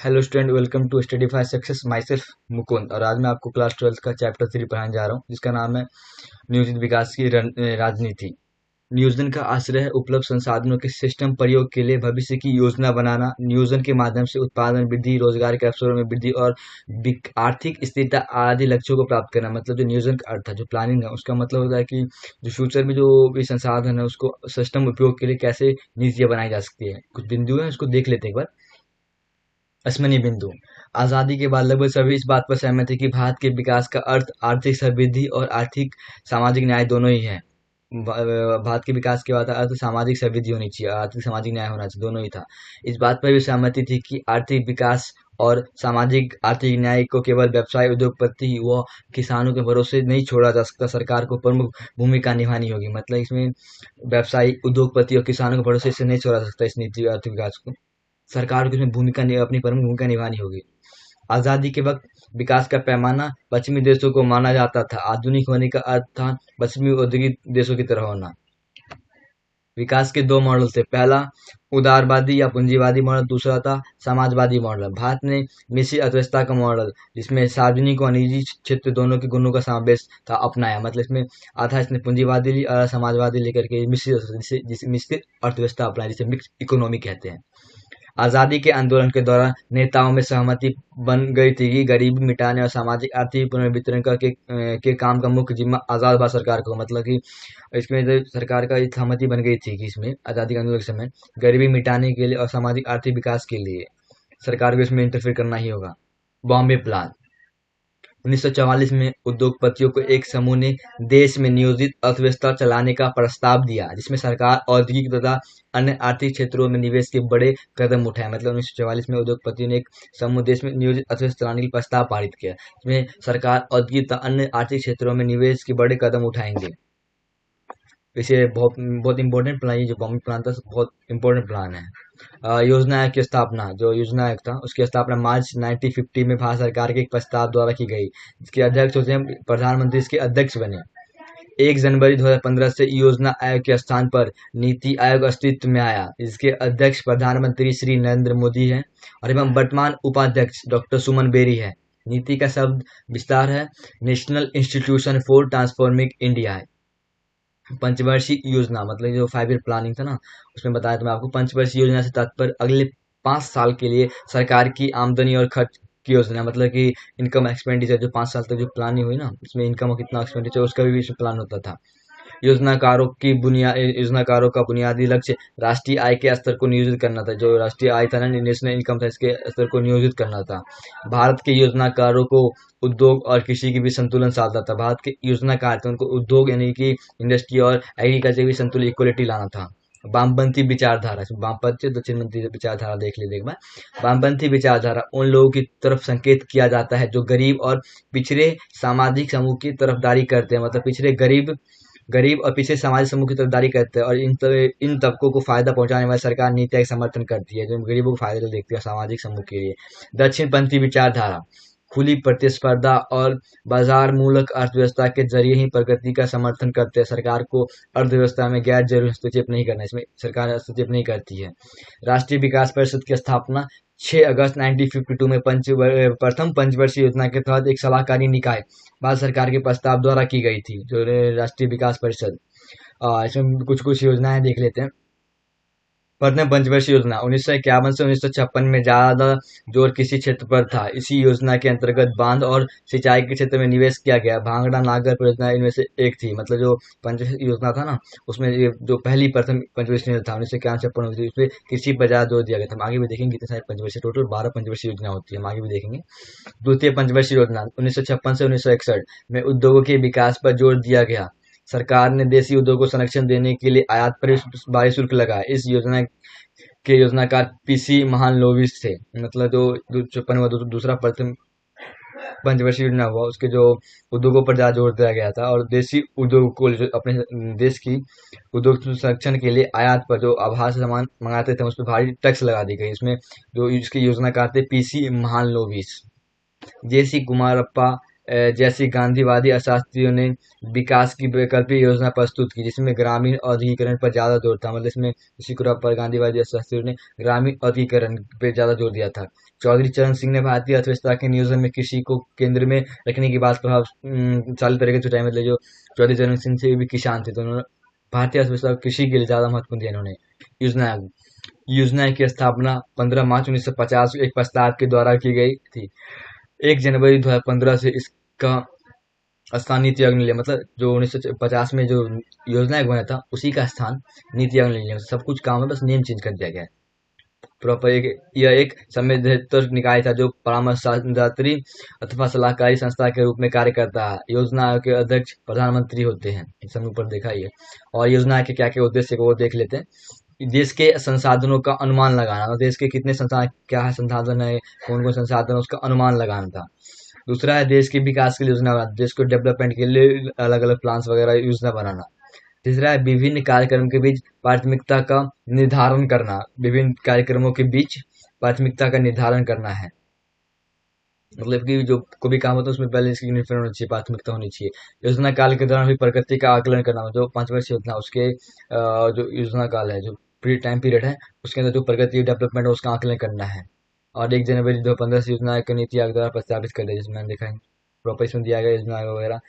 Hello student, welcome to study for success. Myself Mukund, और आज मैं आपको क्लास 12 का चैप्टर 3 पढ़ाने जा रहा हूँ, जिसका नाम है नियोजित विकास की राजनीति। नियोजन का आश्रय है उपलब्ध संसाधनों के सिस्टम प्रयोग के लिए भविष्य की योजना बनाना। नियोजन के माध्यम से उत्पादन वृद्धि, रोजगार के अवसरों में वृद्धि और आर्थिक स्थिरता आदि लक्ष्यों को प्राप्त करना। मतलब जो नियोजन का अर्थ है, जो प्लानिंग है, उसका मतलब होता है कि जो फ्यूचर में जो भी संसाधन है उसको सिस्टम उपयोग के लिए कैसे नीतियां बनाई जा सकती है। कुछ बिंदु है, उसको देख लेते हैं एक बार। स्मरणीय बिंदु। आजादी के बाद लगभग सभी इस बात पर सहमत है कि भारत के विकास का अर्थ आर्थिक समृद्धि और आर्थिक सामाजिक न्याय दोनों ही है। भारत के विकास के बाद अर्थ सामाजिक समृद्धि होनी चाहिए, आर्थिक सामाजिक न्याय होना चाहिए, दोनों ही था। इस बात पर भी सहमति थी कि आर्थिक विकास और सामाजिक आर्थिक न्याय को केवल व्यवसाय, उद्योगपति व किसानों के भरोसे नहीं छोड़ा जा सकता, सरकार को प्रमुख भूमिका निभानी होगी। मतलब इसमें व्यवसायी, उद्योगपति और किसानों के भरोसे से नहीं छोड़ा जा सकता इस नीति आर्थिक विकास को। सरकार को इसमें अपनी प्रमुख भूमिका निभानी होगी। आजादी के वक्त विकास का पैमाना पश्चिमी देशों को माना जाता था। आधुनिक होने का अर्थ था पश्चिमी औद्योगिक देशों की तरह होना। विकास के दो मॉडल थे, पहला उदारवादी या पूंजीवादी मॉडल, दूसरा था समाजवादी मॉडल। भारत ने मिश्रित अर्थव्यवस्था का मॉडल, जिसमें सार्वजनिक और निजी क्षेत्र दोनों के गुणों का समावेश था, अपनाया। मतलब इसमें आधा इसने पूंजीवादी ली और समाजवादी लेकर के मिश्रित अर्थव्यवस्था अपनाई, जिसे मिक्स इकोनॉमी कहते हैं। आजादी के आंदोलन के दौरान नेताओं में सहमति बन गई थी कि गरीबी मिटाने और सामाजिक आर्थिक पुनर्वितरण के काम का मुख्य जिम्मा आजाद भारत सरकार को। मतलब कि इसमें जो सरकार का सहमति बन गई थी कि इसमें आजादी के आंदोलन के समय गरीबी मिटाने के लिए और सामाजिक आर्थिक विकास के लिए सरकार को इसमें इंटरफेयर करना ही होगा। बॉम्बे प्लान। 1944 में उद्योगपतियों को एक समूह ने देश में नियोजित अर्थव्यवस्था चलाने का प्रस्ताव दिया, जिसमें सरकार औद्योगिक तथा अन्य आर्थिक क्षेत्रों में निवेश के बड़े कदम उठाए। मतलब 1944 में उद्योगपतियों ने एक समूह देश में नियोजित अर्थव्यवस्था चलाने के प्रस्ताव पारित किया, जिसमें सरकार औद्योगिक तथा अन्य आर्थिक क्षेत्रों में निवेश के बड़े कदम उठाएंगे। इसे बहुत बहुत इंपॉर्टेंट प्लान, ये जो बॉम्बे प्लान था बहुत इंपॉर्टेंट प्लान है। योजना आयोग की स्थापना, जो योजना आयोग था उसकी स्थापना मार्च 1950 में भारत सरकार के एक प्रस्ताव द्वारा की गई, जिसके अध्यक्ष होते हैं प्रधानमंत्री, इसके अध्यक्ष बने। 1 जनवरी 2015 से योजना आयोग के स्थान पर नीति आयोग अस्तित्व में आया, जिसके अध्यक्ष प्रधानमंत्री श्री नरेंद्र मोदी हैं और एवं वर्तमान उपाध्यक्ष डॉक्टर सुमन बेरी है। नीति का शब्द विस्तार है national institution for transforming India है। पंचवर्षीय योजना, मतलब जो 5 ईयर प्लानिंग था ना, उसमें बताया था मैं आपको। पंचवर्षीय योजना से तात्पर्य अगले 5 साल के लिए सरकार की आमदनी और खर्च की योजना। मतलब कि इनकम एक्सपेंडिचर, जो 5 साल तक जो प्लानिंग हुई ना, उसमें इनकम और कितना एक्सपेंडिचर, उसका भी इसमें प्लान होता था। योजनाकारों का बुनियादी लक्ष्य राष्ट्रीय आय के स्तर को नियोजित करना था। जो राष्ट्रीय आय था ना, नेशनल इनकम था, इसके स्तर को नियोजित करना था। भारत के योजनाकारों को उद्योग और कृषि की भी संतुलन साधना था। भारत के योजनाकार थे, उनको उद्योग यानी कि इंडस्ट्री और एग्रीकल्चर की संतुलन, इक्वलिटी लाना था। वामपंथी विचारधारा, वामपंथी दक्षिणपंथी विचारधारा देख लीजिए एक बार। वामपंथी विचारधारा उन लोगों की तरफ संकेत किया जाता है जो गरीब और पिछड़े सामाजिक समूह की तरफदारी करते हैं। मतलब पिछड़े गरीब और पिछड़े सामाजिक समूह की तरफदारी करते हैं, और इन तबकों को फायदा पहुंचाने वाली सरकार नीति का समर्थन करती है, जो गरीबों को फायदा देखती है सामाजिक समूह के लिए। दक्षिणपंथी विचारधारा खुली प्रतिस्पर्धा और बाजार मूलक अर्थव्यवस्था के जरिए ही प्रगति का समर्थन करते हैं। सरकार को अर्थव्यवस्था में गैर जरूरी हस्तक्षेप नहीं करना, इसमें सरकार हस्तक्षेप नहीं करती है। राष्ट्रीय विकास परिषद की स्थापना 6 अगस्त 1952 में प्रथम पंचवर्षीय योजना के तहत एक सलाहकारी निकाय भारत सरकार के प्रस्ताव द्वारा की गई थी, जो राष्ट्रीय विकास परिषद। इसमें कुछ कुछ योजनाएं देख लेते हैं। प्रथम पंचवर्षीय योजना 1951 से 1956 में ज्यादा जोर किसी क्षेत्र पर था। इसी योजना के अंतर्गत बांध और सिंचाई के क्षेत्र में निवेश किया गया। भांगड़ा नागर परियोजना इनमें से एक थी। मतलब जो पंचवर्षीय योजना था ना, उसमें ये जो पहली प्रथम पंचवर्षीय योजना था 1951 में, उसमें कृषि पर ज्यादा जोर दिया गया था। हम आगे भी देखेंगे कितने सारे पंचवर्षीय, टोटल 12 पंचवर्षीय योजना होती है, हम आगे भी देखेंगे। द्वितीय पंचवर्षीय योजना 1956 से 1961 में उद्योगों के विकास पर जोर दिया गया। सरकार ने देसी उद्योगों को संरक्षण देने के लिए आयात पर भारी शुल्क लगाया। इस योजना के योजनाकार पीसी महालनोबिस थे। मतलब जो 56 में दूसरा प्रथम पंचवर्षीय योजना हुआ, उसके जो उद्योगों पर ज्यादा जोर दिया गया था, और देसी उद्योग को अपने देश की उद्योग संरक्षण के लिए आयात पर जो बाहर से सामान मंगाते थे उस पर भारी टैक्स लगा दी गई। इसमें जो इसकी योजनाकार थे पीसी महालनोबिस। जेसी कुमारप्पा जैसी गांधीवादी अर्थशास्त्रियों ने विकास की वैकल्पिक योजना प्रस्तुत की, जिसमें ग्रामीण औद्योगिकरण पर ज्यादा जोर था। मतलब इसमें इसी क्रम पर गांधीवादी अर्थशास्त्रियों ने ग्रामीण औद्योगिकरण पे ज्यादा जोर दिया था। चौधरी चरण सिंह ने भारतीय अर्थव्यवस्था के नियोजन में कृषि को केंद्र में रखने की बात प्रभावशाली तरीके से उठाई। मतलब जो चौधरी चरण सिंह थे, भी किसान थे, तो उन्होंने भारतीय अर्थव्यवस्था को कृषि के लिए ज्यादा महत्व दिया इन्होंने। योजना योजना की स्थापना 15 मार्च 1950 को एक प्रस्ताव के द्वारा की गई थी। 1 जनवरी 2015 से इसका स्थान नीति आयोग ने लिया। मतलब जो 1950 में जो योजना आयोग बना था, उसी का स्थान नीति आयोग ने लिया। सब कुछ काम है, बस नेम चेंज कर दिया गया है। प्रॉपर यह एक संवैधानिक निकाय था जो परामर्शदात्री अथवा सलाहकारी संस्था के रूप में कार्य करता है। योजना आयोग के अध्यक्ष प्रधानमंत्री होते हैं, सब ऊपर देखा ही है। और योजना के क्या क्या उद्देश्य को वो देख लेते हैं। देश के संसाधनों का अनुमान लगाना, देश के कितने संसाधन, क्या है संसाधन है, कौन कौन संसाधन है, उसका अनुमान लगाना था। दूसरा है देश के विकास के लिए योजना बनाना, देश को डेवलपमेंट के लिए अलग अलग प्लान्स वगैरह योजना बनाना। तीसरा है विभिन्न कार्यक्रम के बीच प्राथमिकता का निर्धारण करना, विभिन्न कार्यक्रमों के बीच प्राथमिकता का निर्धारण करना है। मतलब कि जो कोई भी काम होता है उसमें पहले इसकी निर्धारण होनी चाहिए, प्राथमिकता होनी चाहिए। योजना काल के दौरान भी प्रगति का आकलन करना, जो 5 वर्षीय योजना उसके जो योजना काल है, जो टाइम पीरियड है, उसके अंदर जो प्रगति डेवलपमेंट है उसका आकलन करना है। और 1 जनवरी 2015 से योजना की नीति आयोग द्वारा प्रस्तावित कर दिया, जिसमें मैंने देखा है प्रॉपर इसमें दिया गया योजना वगैरह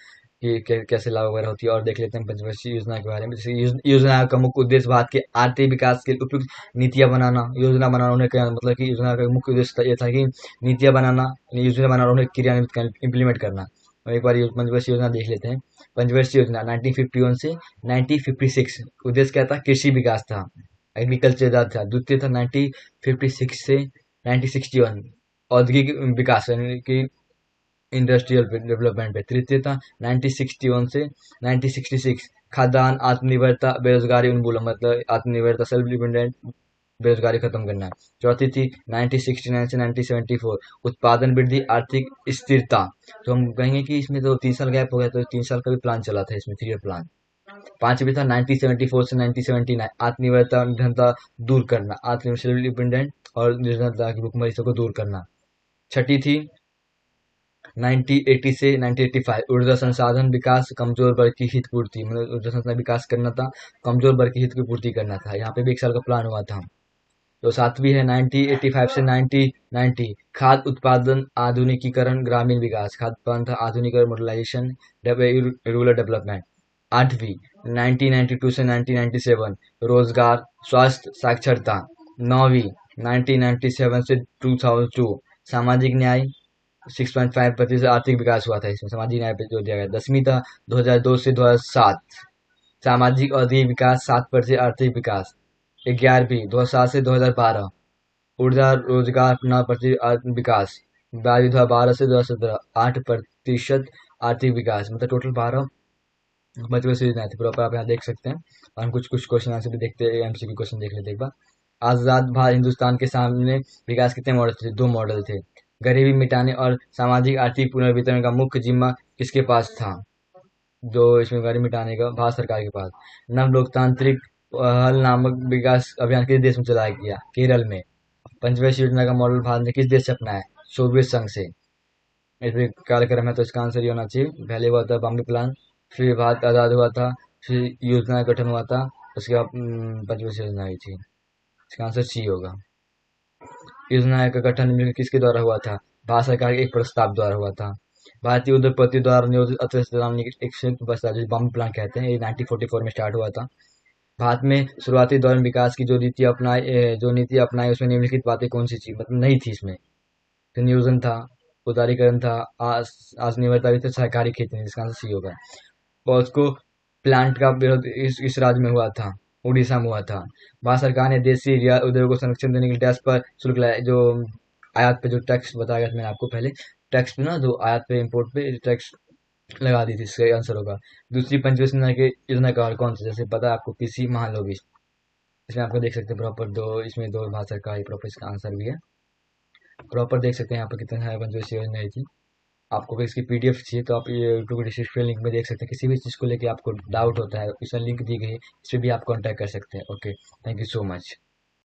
कि कैसे लागू वगैरह होती है। और देख लेते हैं पंचवर्षीय योजना के बारे में। जैसे योजना का मुख्य उद्देश्य भारत के आर्थिक विकास के उपयुक्त नीतियां बनाना, योजना बनाना। उन्हें क्या मतलब कि योजना का मुख्य उद्देश्य ये था कि नीतियां बनाना, योजना बनाना, उन्हें क्रियान्वित करना, इम्प्लीमेंट करना। और एक बार पंचवर्षीय योजना देख लेते हैं। पंचवर्षीय योजना 1951 से 1956, उद्देश्य क्या था? कृषि विकास था, एग्रीकल्चर था। द्वितीय था 1956 से 1961 औद्योगिक विकास यानी कि इंडस्ट्रियल डेवलपमेंट पे। तृतीय था 1961 से 1966 खाद्यान्न आत्मनिर्भरता बेरोजगारी उन्मूलन, मतलब आत्मनिर्भरता सेल्फ डिपेंडेंट, बेरोजगारी खत्म करना है। चौथी थी 1969 से 1974 उत्पादन वृद्धि आर्थिक स्थिरता। तो हम कहेंगे कि इसमें तो 3 साल गैप हो गया, तो 3 साल का भी प्लान चला था इसमें, 3 ईयर प्लान। पांचवी था 1974 से 1979 आत्मनिर्भरता निर्धनता दूर करना, आत्मनिर्भर सेल्फ डिपेंडेंट और निर्धनता की भुखमरी को दूर करना। छठी थी 1980 से 1985 ऊर्जा संसाधन विकास कमजोर वर्ग की हित पूर्ति, मतलब ऊर्जा संसाधन विकास करना था, कमजोर वर्ग की हित की पूर्ति करना था। यहाँ पे भी 1 साल का प्लान हुआ था। तो सातवीं है 1985 से 1990 खाद्य उत्पादन आधुनिकीकरण ग्रामीण विकास, खाद्य उत्पादन था आधुनिकीकरण, मॉडर्नाइजेशन, रूरल डेवलपमेंट। आठवीं 1992 से 1997 रोजगार स्वास्थ्य साक्षरता। नौवीं 1997 से 2002 सामाजिक न्याय 6.5% आर्थिक विकास हुआ था, इसमें सामाजिक न्याय पे जोर दिया गया। 10वीं था 2002 से 2007 सामाजिक औद्योगिक विकास 7% आर्थिक विकास। 11वीं 2007 से 2012 ऊर्जा रोजगार 9% विकास। 12वीं 2012 से 2017 8% आर्थिक विकास। मतलब टोटल 12 पंचवर्षीय योजनाएं थी। प्रॉपर आप यहाँ देख सकते हैं। और हम कुछ कुछ क्वेश्चन आंसर भी देखते हैं, एमसीक्यू क्वेश्चन देख लेते एक बार। आजाद भारत हिंदुस्तान के सामने विकास कितने मॉडल थे? 2 मॉडल थे। गरीबी मिटाने और सामाजिक आर्थिक पुनर्वितरण का मुख्य जिम्मा किसके पास था? जो इसमें गरीबी मिटाने का भारत सरकार के पास। नव लोकतांत्रिक हल नामक विकास अभियान किस देश में चलाया गया? केरल में। पंचवर्षीय योजना का मॉडल भारत ने किस देश से अपनाया? सोवियत संघ से। इसमें कार्यक्रम है, तो इसका आंसर ये होना चाहिए। पहले हुआ था बॉम्बे प्लान, फिर भारत आजाद हुआ था, फिर योजना का गठन हुआ था, उसके बाद पंचवर्षीय योजना आई थी। इसका आंसर सी होगा। योजना का गठन किसके द्वारा हुआ था? भारत सरकार के एक प्रस्ताव द्वारा हुआ था। भारतीय उद्योगपति द्वारा नियोजित अर्थव्यवस्था एक संयुक्त प्रस्ताव, जिसे बॉम्बे प्लान कहते हैं, ये 1944 में स्टार्ट हुआ था। भारत में शुरुआती दौर में विकास की जो नीति अपनाई उसमें निम्नलिखित बातें कौन सी चीज मतलब नहीं थी इसमें? तो नियोजन था, उदारीकरण था, आत्मनिर्भरता भी था, सहकारी खेती नहीं। इसका आंसर सी होगा। पॉस्को प्लांट का विरोध इस राज्य में हुआ था, उड़ीसा में हुआ था। भारत सरकार ने देसी रियायत उद्योगों को संरक्षण देने के लिए टैक्स पर शुल्क लगाया, जो आयात पे जो टैक्स बताया गया था मैंने आपको पहले, टैक्स पे ना, जो आयात पे इम्पोर्ट पे टैक्स लगा दी थी। इसका आंसर होगा। दूसरी पंचवर्षीय योजना का कौन सा? जैसे पता है आपको, कृषि महालोगी। इसमें आपको देख सकते हैं प्रॉपर इसमें 2 भारत सरकार प्रॉपर इसका आंसर भी है। प्रॉपर देख सकते हैं यहाँ पर कितने सारे पंचवर्षीय योजना थी। आपको अगर इसकी पीडीएफ चाहिए तो आप ये यूट्यूब डिस्क्रिप्शन लिंक में देख सकते हैं। किसी भी चीज़ को लेके आपको डाउट होता है, इसमें लिंक दी गई है, इस पर भी आप कॉन्टैक्ट कर सकते हैं। Okay, thank you so much.